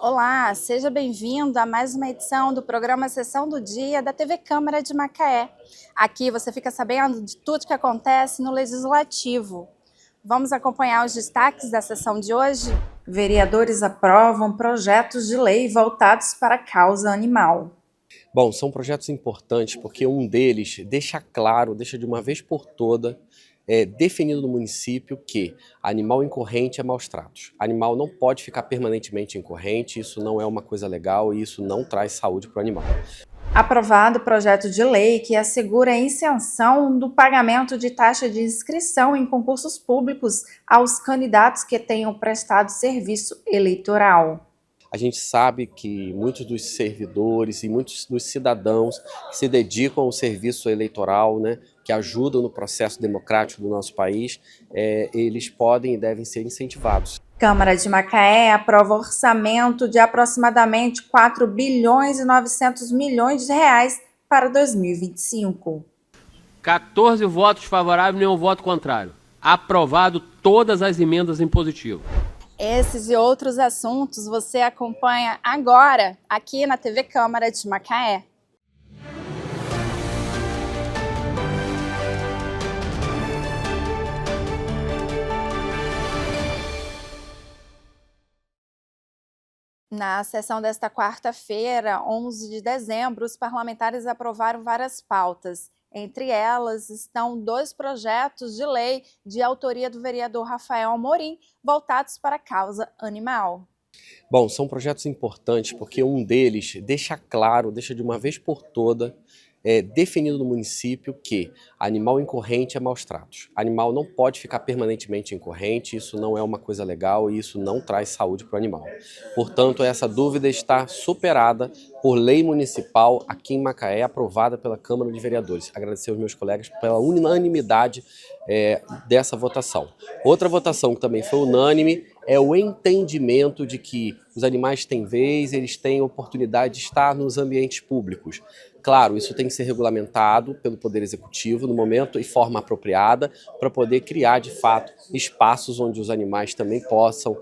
Olá, seja bem-vindo a mais uma edição do programa Sessão do Dia da TV Câmara de Macaé. Aqui você fica sabendo de tudo que acontece no Legislativo. Vamos acompanhar os destaques da sessão de hoje? Vereadores aprovam projetos de lei voltados para a causa animal. Bom, são projetos importantes porque um deles deixa claro, deixa de uma vez por toda, definido no município que animal incorrente é maus tratos. Animal não pode ficar permanentemente incorrente, isso não é uma coisa legal e isso não traz saúde para o animal. Aprovado o projeto de lei que assegura a isenção do pagamento de taxa de inscrição em concursos públicos aos candidatos que tenham prestado serviço eleitoral. A gente sabe que muitos dos servidores e muitos dos cidadãos que se dedicam ao serviço eleitoral, né, que ajudam no processo democrático do nosso país, eles podem e devem ser incentivados. Câmara de Macaé aprova orçamento de aproximadamente 4 bilhões e 900 milhões de reais para 2025. 14 votos favoráveis e nenhum voto contrário. Aprovado todas as emendas em positivo. Esses e outros assuntos você acompanha agora aqui na TV Câmara de Macaé. Na sessão desta quarta-feira, 11 de dezembro, os parlamentares aprovaram várias pautas. Entre elas estão 2 projetos de lei de autoria do vereador Rafael Amorim, voltados para a causa animal. Bom, são projetos importantes porque um deles deixa claro, deixa de uma vez por toda, definido no município que animal incorrente é maus tratos. Animal não pode ficar permanentemente incorrente, isso não é uma coisa legal e isso não traz saúde para o animal. Portanto, essa dúvida está superada por lei municipal aqui em Macaé, aprovada pela Câmara de Vereadores. Agradecer aos meus colegas pela unanimidade dessa votação. Outra votação que também foi unânime é o entendimento de que os animais têm vez, eles têm oportunidade de estar nos ambientes públicos. Claro, isso tem que ser regulamentado pelo Poder Executivo no momento e forma apropriada para poder criar, de fato, espaços onde os animais também possam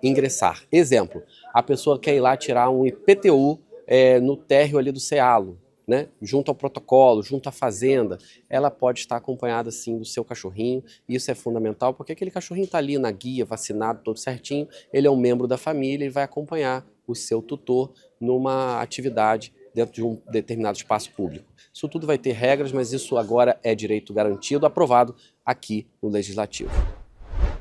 ingressar. Exemplo, a pessoa quer ir lá tirar um IPTU no térreo ali do Cealo, né, junto ao protocolo, junto à fazenda, ela pode estar acompanhada sim do seu cachorrinho. Isso é fundamental porque aquele cachorrinho está ali na guia, vacinado, todo certinho, ele é um membro da família e vai acompanhar o seu tutor numa atividade dentro de um determinado espaço público. Isso tudo vai ter regras, mas isso agora é direito garantido, aprovado aqui no Legislativo.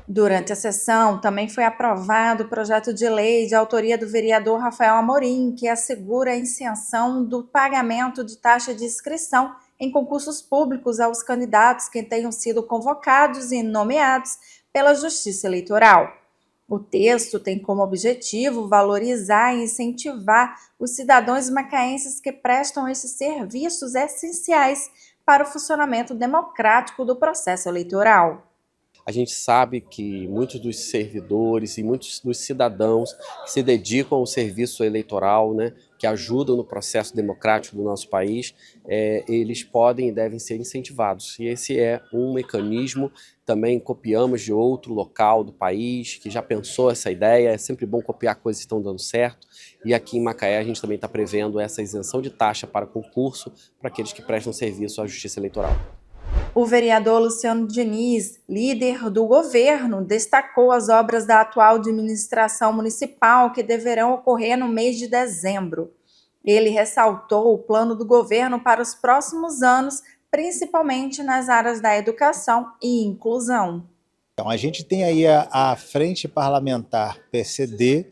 Durante a sessão, também foi aprovado o projeto de lei de autoria do vereador Rafael Amorim, que assegura a isenção do pagamento de taxa de inscrição em concursos públicos aos candidatos que tenham sido convocados e nomeados pela Justiça Eleitoral. O texto tem como objetivo valorizar e incentivar os cidadãos macaenses que prestam esses serviços essenciais para o funcionamento democrático do processo eleitoral. A gente sabe que muitos dos servidores e muitos dos cidadãos que se dedicam ao serviço eleitoral, né, que ajudam no processo democrático do nosso país, eles podem e devem ser incentivados. E esse é um mecanismo, também copiamos de outro local do país, que já pensou essa ideia, é sempre bom copiar coisas que estão dando certo. E aqui em Macaé a gente também está prevendo essa isenção de taxa para concurso para aqueles que prestam serviço à Justiça Eleitoral. O vereador Luciano Diniz, líder do governo, destacou as obras da atual administração municipal que deverão ocorrer no mês de dezembro. Ele ressaltou o plano do governo para os próximos anos, principalmente nas áreas da educação e inclusão. Então, a gente tem aí a Frente Parlamentar PCD,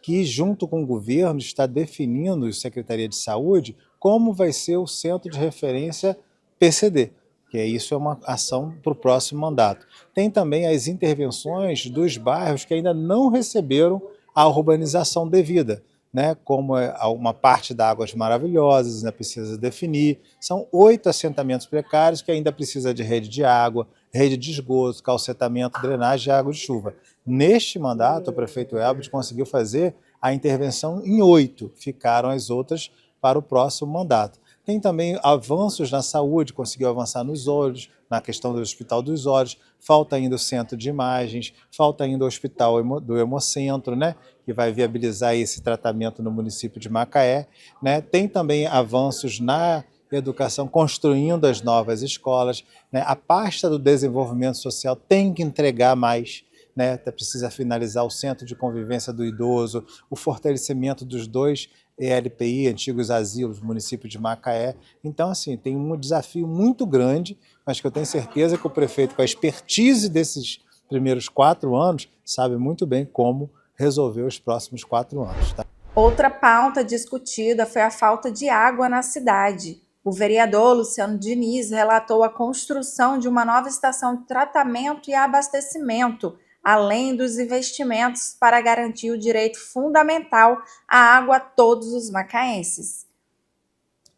que junto com o governo está definindo, a Secretaria de Saúde, como vai ser o centro de referência PCD. Que isso é uma ação para o próximo mandato. Tem também as intervenções dos bairros que ainda não receberam a urbanização devida, né? Como uma parte da Águas Maravilhosas, ainda precisa definir. São 8 assentamentos precários que ainda precisa de rede de água, rede de esgoto, calcetamento, drenagem de água de chuva. Neste mandato, o prefeito Elbert conseguiu fazer a intervenção em 8, ficaram as outras para o próximo mandato. Tem também avanços na saúde, conseguiu avançar nos olhos, na questão do Hospital dos Olhos, falta ainda o centro de imagens, falta ainda o Hospital do Hemocentro, né, que vai viabilizar esse tratamento no município de Macaé, né. Tem também avanços na educação, construindo as novas escolas, né. A pasta do desenvolvimento social tem que entregar mais, né, precisa finalizar o Centro de Convivência do Idoso, o fortalecimento dos 2 ELPI, antigos asilos, município de Macaé. Então, assim, tem um desafio muito grande, mas que eu tenho certeza que o prefeito, com a expertise desses primeiros 4 anos, sabe muito bem como resolver os próximos 4 anos. Tá? Outra pauta discutida foi a falta de água na cidade. O vereador Luciano Diniz relatou a construção de uma nova estação de tratamento e abastecimento, além dos investimentos para garantir o direito fundamental à água a todos os macaenses.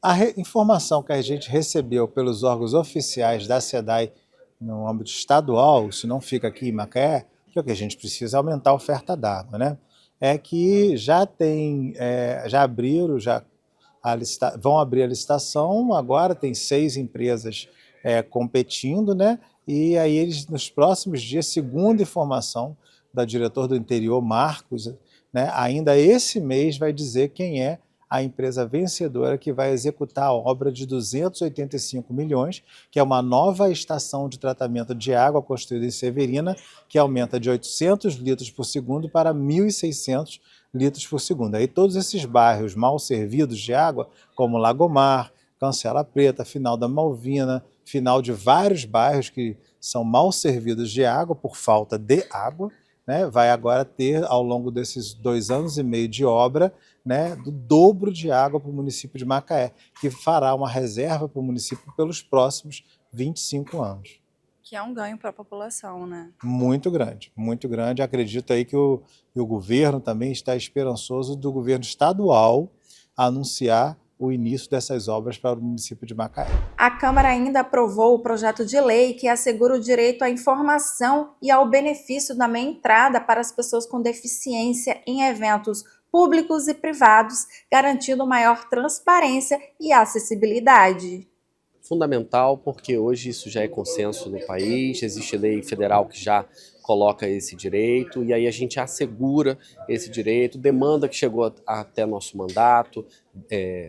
A informação que a gente recebeu pelos órgãos oficiais da SEDAI no âmbito estadual, isso não fica aqui em Macaé, que é o que a gente precisa aumentar a oferta d'água, né? É que já abriram, vão abrir a licitação, agora tem 6 empresas competindo, né? E aí eles, nos próximos dias, segundo informação da diretor do interior, Marcos, né, ainda esse mês vai dizer quem é a empresa vencedora que vai executar a obra de 285 milhões, que é uma nova estação de tratamento de água construída em Severina, que aumenta de 800 litros por segundo para 1.600 litros por segundo. Aí todos esses bairros mal servidos de água, como Lagomar, Cancela Preta, Final da Malvina, final de vários bairros que são mal servidos de água por falta de água, né, vai agora ter, ao longo desses 2 anos e meio de obra, né, do dobro de água para o município de Macaé, que fará uma reserva para o município pelos próximos 25 anos. Que é um ganho para a população, né? Muito grande, muito grande. Acredito aí que o governo também está esperançoso do governo estadual anunciar o início dessas obras para o município de Macaé. A Câmara ainda aprovou o projeto de lei que assegura o direito à informação e ao benefício da meia entrada para as pessoas com deficiência em eventos públicos e privados, garantindo maior transparência e acessibilidade. Fundamental, porque hoje isso já é consenso no país, existe lei federal que já coloca esse direito, e aí a gente assegura esse direito, demanda que chegou até nosso mandato,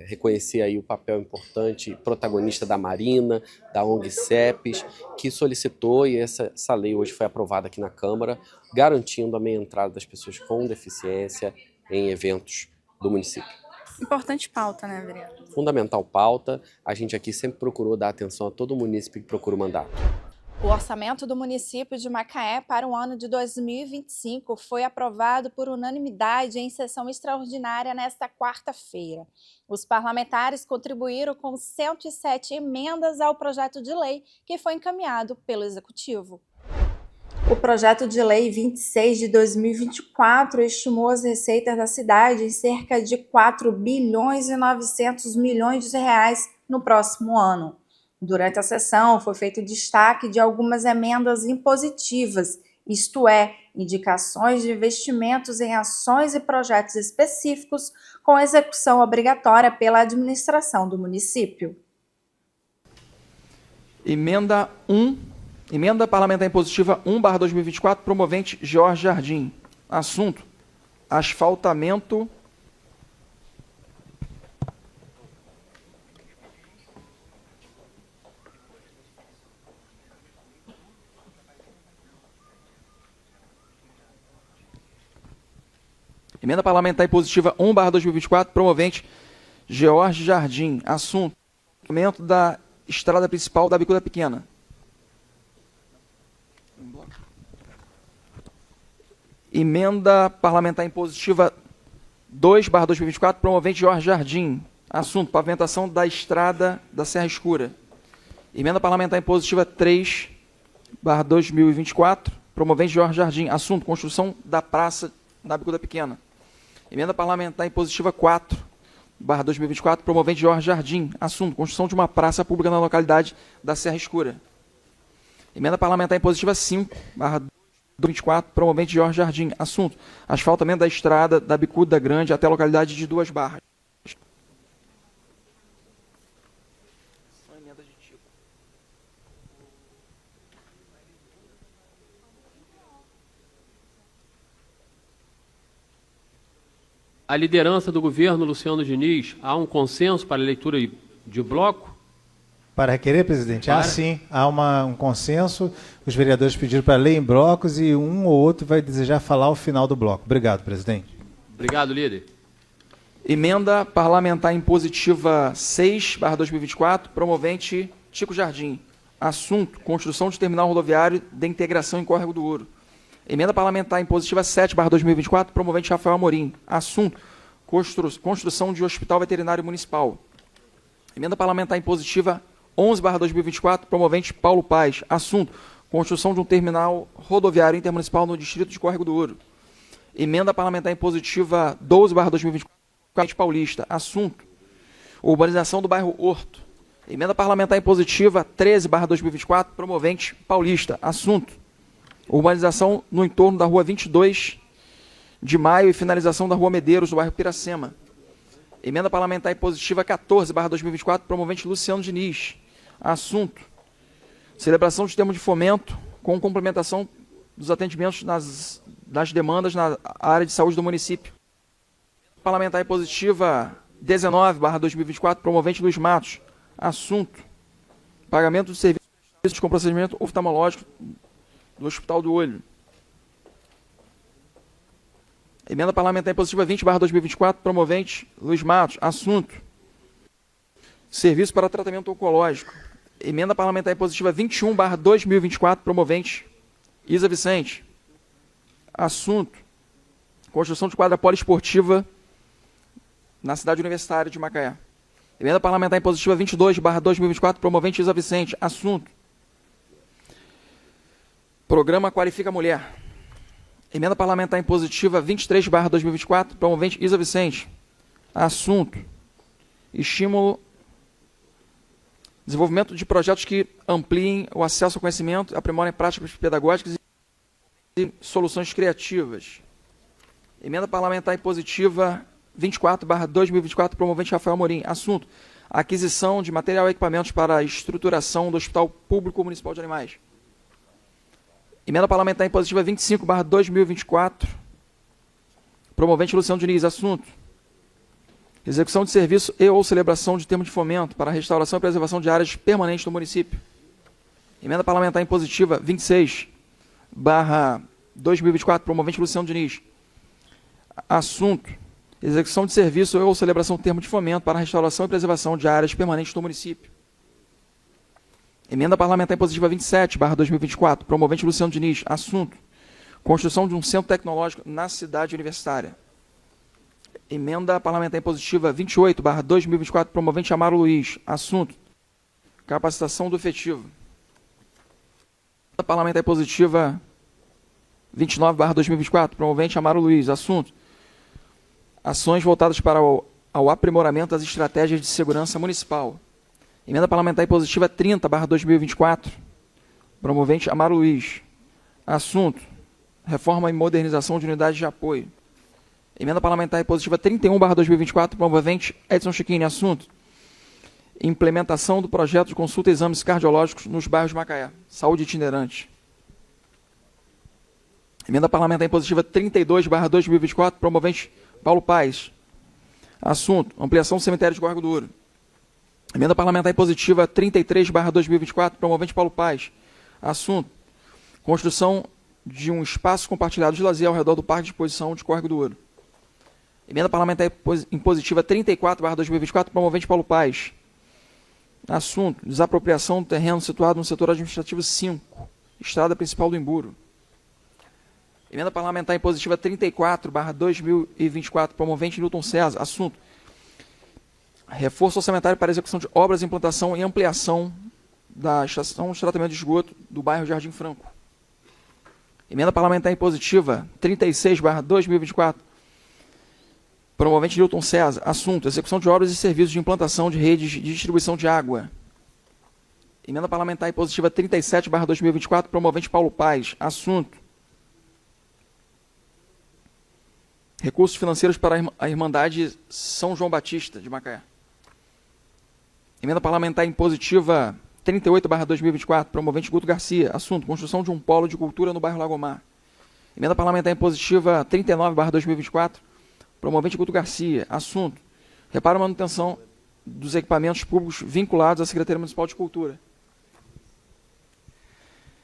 reconhecer aí o papel importante, protagonista da Marina, da ONG CEPES, que solicitou, e essa lei hoje foi aprovada aqui na Câmara, garantindo a meia entrada das pessoas com deficiência em eventos do município. Importante pauta, né, vereador? Fundamental pauta, a gente aqui sempre procurou dar atenção a todo munícipe que procura o mandato. O orçamento do município de Macaé para o ano de 2025 foi aprovado por unanimidade em sessão extraordinária nesta quarta-feira. Os parlamentares contribuíram com 107 emendas ao projeto de lei que foi encaminhado pelo Executivo. O projeto de lei 26 de 2024 estimou as receitas da cidade em cerca de 4 bilhões e 900 milhões de reais no próximo ano. Durante a sessão, foi feito destaque de algumas emendas impositivas, isto é, indicações de investimentos em ações e projetos específicos com execução obrigatória pela administração do município. Emenda 1. Emenda Parlamentar Impositiva 1/2024, promovente Jorge Jardim. Assunto: asfaltamento Emenda Parlamentar Impositiva 1/2024, promovente Jorge Jardim. Assunto: asfaltamento da estrada principal da Bicuda Pequena. Emenda Parlamentar Impositiva 2/2024, promovente Jorge Jardim. Assunto: pavimentação da estrada da Serra Escura. Emenda Parlamentar Impositiva 3/2024, promovente Jorge Jardim. Assunto: construção da praça da Bicuda Pequena. Emenda Parlamentar Impositiva 4/2024, promovente Jorge Jardim. Assunto: construção de uma praça pública na localidade da Serra Escura. Emenda Parlamentar Impositiva 5/2024, promovente Jorge Jardim. Assunto: asfaltamento da estrada da Bicuda Grande até a localidade de Duas Barras. São emendas de tipo. A liderança do governo, Luciano Diniz, há um consenso para a leitura de bloco? Para requerer, presidente? Para. Sim, há um consenso. Os vereadores pediram para ler em blocos e um ou outro vai desejar falar ao final do bloco. Obrigado, presidente. Obrigado, líder. Emenda parlamentar impositiva 6/2024, promovente Chico Jardim. Assunto: construção de terminal rodoviário de integração em Córrego do Ouro. Emenda parlamentar impositiva 7/2024, promovente Rafael Amorim. Assunto: construção de hospital veterinário municipal. Emenda parlamentar impositiva 11/2024, promovente Paulo Paes. Assunto: construção de um terminal rodoviário intermunicipal no distrito de Córrego do Ouro. Emenda parlamentar impositiva 12/2024, Paulista. Assunto: urbanização do bairro Horto. Emenda parlamentar impositiva 13/2024, promovente Paulista. Assunto: urbanização no entorno da rua 22 de Maio e finalização da rua Medeiros, do bairro Piracema. Emenda parlamentar impositiva 14/2024, promovente Luciano Diniz. Assunto: celebração de termo de fomento com complementação dos atendimentos das demandas na área de saúde do município. Parlamentar impositiva 19/2024, promovente Luiz Matos. Assunto: pagamento de serviços com procedimento oftalmológico do Hospital do Olho. Emenda parlamentar impositiva 20/2024, promovente Luiz Matos. Assunto: serviço para tratamento oncológico. Emenda parlamentar impositiva 21/2024, promovente Isa Vicente. Assunto: construção de quadra poliesportiva na cidade universitária de Macaé. Emenda parlamentar impositiva 22/2024, promovente Isa Vicente. Assunto: programa Qualifica Mulher. Emenda parlamentar impositiva 23/2024, promovente Isa Vicente. Assunto: estímulo, desenvolvimento de projetos que ampliem o acesso ao conhecimento, aprimorem práticas pedagógicas e soluções criativas. Emenda parlamentar impositiva 24/2024, promovente Rafael Amorim. Assunto: aquisição de material e equipamentos para a estruturação do Hospital Público Municipal de Animais. Emenda parlamentar impositiva 25/2024, promovente Luciano Diniz. Assunto: execução de serviço e ou celebração de termo de fomento para a restauração e preservação de áreas permanentes do município. Emenda parlamentar impositiva 26/2024, promovente Luciano Diniz. Assunto: execução de serviço e ou celebração de termo de fomento para a restauração e preservação de áreas permanentes do município. Emenda parlamentar impositiva 27/2024, promovente Luciano Diniz. Assunto: construção de um centro tecnológico na cidade universitária. Emenda parlamentar impositiva 28/2024, promovente Amaro Luiz. Assunto: capacitação do efetivo. Emenda parlamentar impositiva 29/2024, promovente Amaro Luiz. Assunto: ações voltadas para ao aprimoramento das estratégias de segurança municipal. Emenda parlamentar impositiva 30/2024, promovente Amaro Luiz. Assunto: reforma e modernização de unidades de apoio. Emenda parlamentar impositiva 31/2024, promovente Edson Chiquini. Assunto: implementação do projeto de consulta e exames cardiológicos nos bairros de Macaé. Saúde itinerante. Emenda parlamentar impositiva 32/2024, promovente Paulo Paes. Assunto: ampliação do cemitério de Córrego do Ouro. Emenda parlamentar impositiva 33/2024, promovente Paulo Paes. Assunto: construção de um espaço compartilhado de lazer ao redor do Parque de Exposição de Córrego do Ouro. Emenda parlamentar impositiva 34/2024, promovente Paulo Paes. Assunto: desapropriação do terreno situado no setor administrativo 5, estrada principal do Imburo. Emenda parlamentar impositiva 34/2024, promovente Newton César. Assunto: reforço orçamentário para execução de obras de implantação e ampliação da estação de tratamento de esgoto do bairro Jardim Franco. Emenda parlamentar impositiva 36/2024, promovente Newton César. Assunto: execução de obras e serviços de implantação de redes de distribuição de água. Emenda parlamentar impositiva 37/2024, promovente Paulo Paes. Assunto: recursos financeiros para a Irmandade São João Batista de Macaé. Emenda parlamentar impositiva 38/2024, promovente Guto Garcia. Assunto: construção de um polo de cultura no bairro Lagomar. Emenda parlamentar impositiva 39/2024, promovente Guto Garcia. Assunto: reparo e manutenção dos equipamentos públicos vinculados à Secretaria Municipal de Cultura.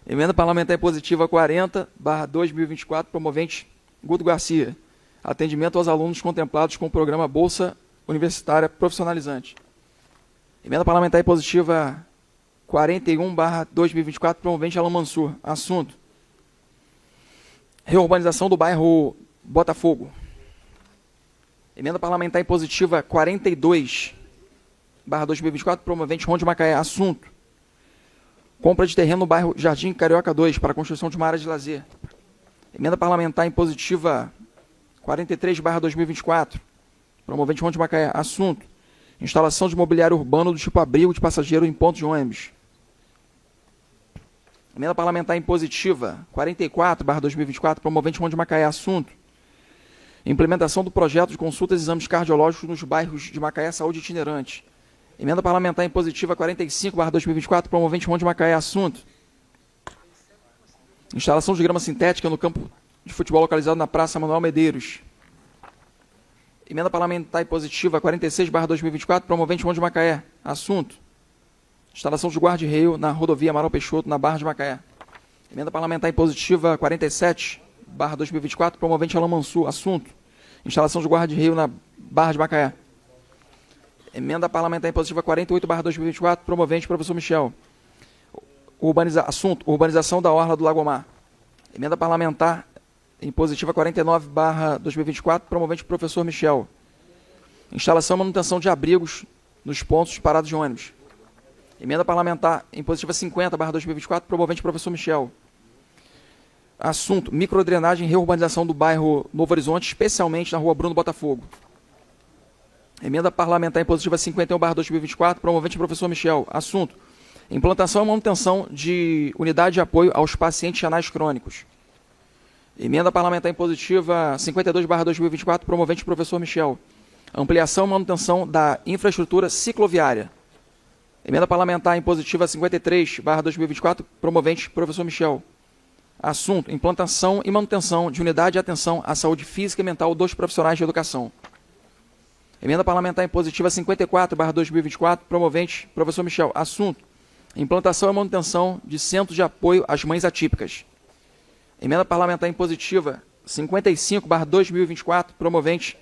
Emenda parlamentar impositiva 40/2024, promovente Guto Garcia. Atendimento aos alunos contemplados com o programa Bolsa Universitária Profissionalizante. Emenda parlamentar impositiva 41/2024, promovente Alan Mansur. Assunto: reurbanização do bairro Botafogo. Emenda parlamentar impositiva 42/2024, promovente Ronde Macaé. Assunto: compra de terreno no bairro Jardim Carioca 2 para a construção de uma área de lazer. Emenda parlamentar impositiva 43/2024, promovente Ronde Macaé. Assunto: instalação de mobiliário urbano do tipo abrigo de passageiro em pontos de ônibus. Emenda parlamentar impositiva 44/2024, promovente Ronde Macaé. Assunto: implementação do projeto de consultas e exames cardiológicos nos bairros de Macaé Saúde Itinerante. Emenda parlamentar impositiva 45/2024, promovente Ronde Macaé. Assunto: instalação de grama sintética no campo de futebol localizado na Praça Manuel Medeiros. Emenda parlamentar impositiva 46/2024, promovente Ronde Macaé. Assunto: instalação de guarda-reio na rodovia Amaral Peixoto, na Barra de Macaé. Emenda parlamentar impositiva 47/2024, promovente Alan Mansur. Assunto: instalação de guarda-reio na Barra de Macaé. Emenda parlamentar impositiva 48/2024, promovente professor Michel. Assunto: urbanização da orla do Lagomar. Emenda parlamentar impositiva 49/2024, promovente professor Michel. Instalação e manutenção de abrigos nos pontos de paradas de ônibus. Emenda parlamentar impositiva 50/2024, promovente professor Michel. Assunto: microdrenagem e reurbanização do bairro Novo Horizonte, especialmente na rua Bruno Botafogo. Emenda parlamentar impositiva 51/2024, promovente professor Michel. Assunto: implantação e manutenção de unidade de apoio aos pacientes renais crônicos. Emenda parlamentar impositiva 52/2024, promovente professor Michel. Ampliação e manutenção da infraestrutura cicloviária. Emenda parlamentar impositiva 53/2024, promovente professor Michel. Assunto: implantação e manutenção de unidade de atenção à saúde física e mental dos profissionais de educação. Emenda parlamentar impositiva 54/2024, promovente professor Michel. Assunto: implantação e manutenção de centros de apoio às mães atípicas. Emenda parlamentar impositiva 55/2024, promovente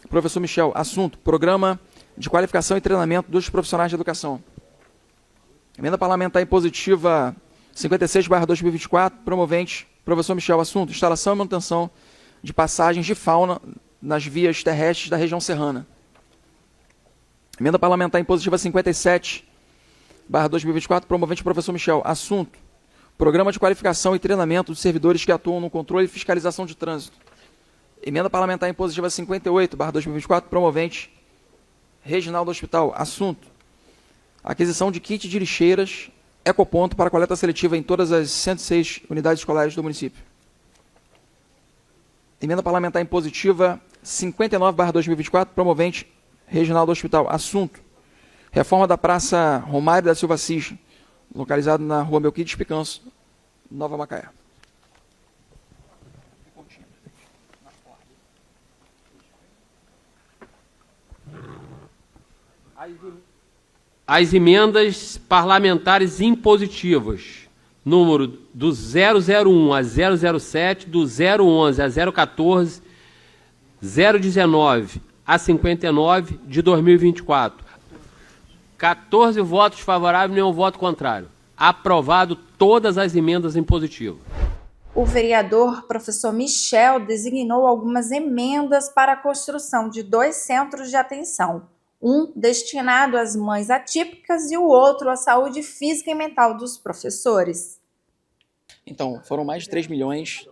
professor Michel. Assunto: programa de qualificação e treinamento dos profissionais de educação. Emenda parlamentar impositiva 56/2024, promovente professor Michel. Assunto: instalação e manutenção de passagens de fauna nas vias terrestres da região serrana. Emenda parlamentar impositiva 57/2024, promovente professor Michel. Assunto: programa de qualificação e treinamento dos servidores que atuam no controle e fiscalização de trânsito. Emenda parlamentar impositiva 58/2024, promovente Reginaldo Hospital. Assunto: aquisição de kit de lixeiras Ecoponto para coleta seletiva em todas as 106 unidades escolares do município. Emenda parlamentar impositiva 59/2024, promovente Reginaldo Hospital. Assunto: reforma da Praça Romário da Silva Assis, localizado na rua Melquides Picanço, Nova Macaé. As emendas parlamentares impositivas, número do 001 a 007, do 011 a 014, 019 a 59 de 2024. 14 votos favoráveis e nenhum voto contrário. Aprovado todas as emendas impositivas. O vereador professor Michel designou algumas emendas para a construção de 2 centros de atenção. Um destinado às mães atípicas e o outro à saúde física e mental dos professores. Então, foram mais de 3 milhões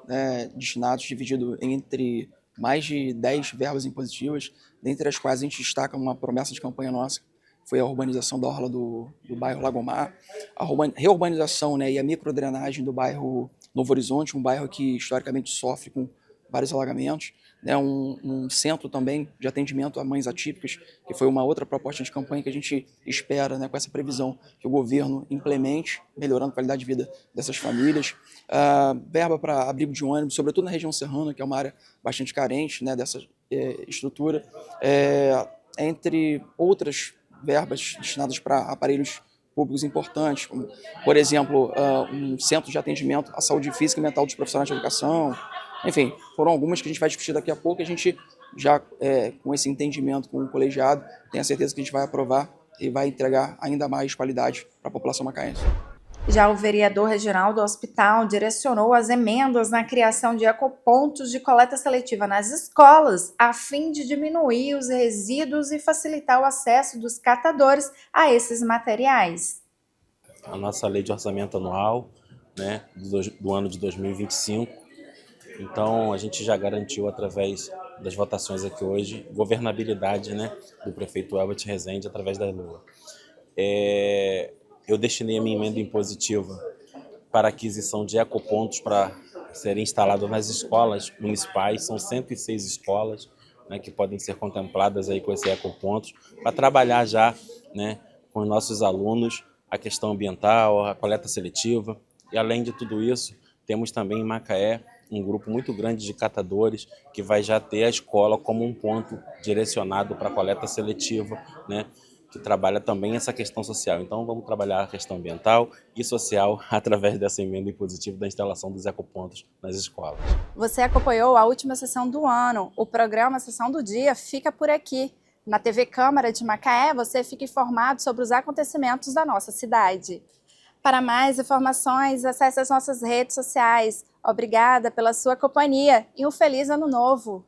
destinados, dividido entre mais de 10 verbas impositivas, dentre as quais a gente destaca uma promessa de campanha nossa, foi a urbanização da orla do bairro Lagomar, a reurbanização e a microdrenagem do bairro Novo Horizonte, um bairro que historicamente sofre com vários alagamentos, né, um centro também de atendimento a mães atípicas, que foi uma outra proposta de campanha que a gente espera, né, com essa previsão que o governo implemente, melhorando a qualidade de vida dessas famílias. Verba para abrigo de ônibus, sobretudo na região serrana, que é uma área bastante carente, né, dessa estrutura, entre outras verbas destinadas para aparelhos públicos importantes, como, por exemplo, um centro de atendimento à saúde física e mental dos profissionais de educação. Enfim, foram algumas que a gente vai discutir daqui a pouco e a gente já, com esse entendimento com o colegiado, tem a certeza que a gente vai aprovar e vai entregar ainda mais qualidade para a população macaense. Já o vereador Reginaldo Hospital direcionou as emendas na criação de ecopontos de coleta seletiva nas escolas, a fim de diminuir os resíduos e facilitar o acesso dos catadores a esses materiais. A nossa lei de orçamento anual, né, do ano de 2025, então a gente já garantiu através das votações aqui hoje, governabilidade, né, do prefeito Elbert Rezende através da LOA. Eu destinei a minha emenda impositiva para a aquisição de ecopontos para serem instalados nas escolas municipais. São 106 escolas, né, que podem ser contempladas aí com esses ecopontos, para trabalhar já, né, com os nossos alunos a questão ambiental, a coleta seletiva. E além de tudo isso, temos também em Macaé um grupo muito grande de catadores que vai já ter a escola como um ponto direcionado para a coleta seletiva, né, que trabalha também essa questão social. Então vamos trabalhar a questão ambiental e social através dessa emenda impositiva da instalação dos ecopontos nas escolas. Você acompanhou a última sessão do ano. O programa Sessão do Dia fica por aqui. Na TV Câmara de Macaé, você fica informado sobre os acontecimentos da nossa cidade. Para mais informações, acesse as nossas redes sociais. Obrigada pela sua companhia e um feliz ano novo!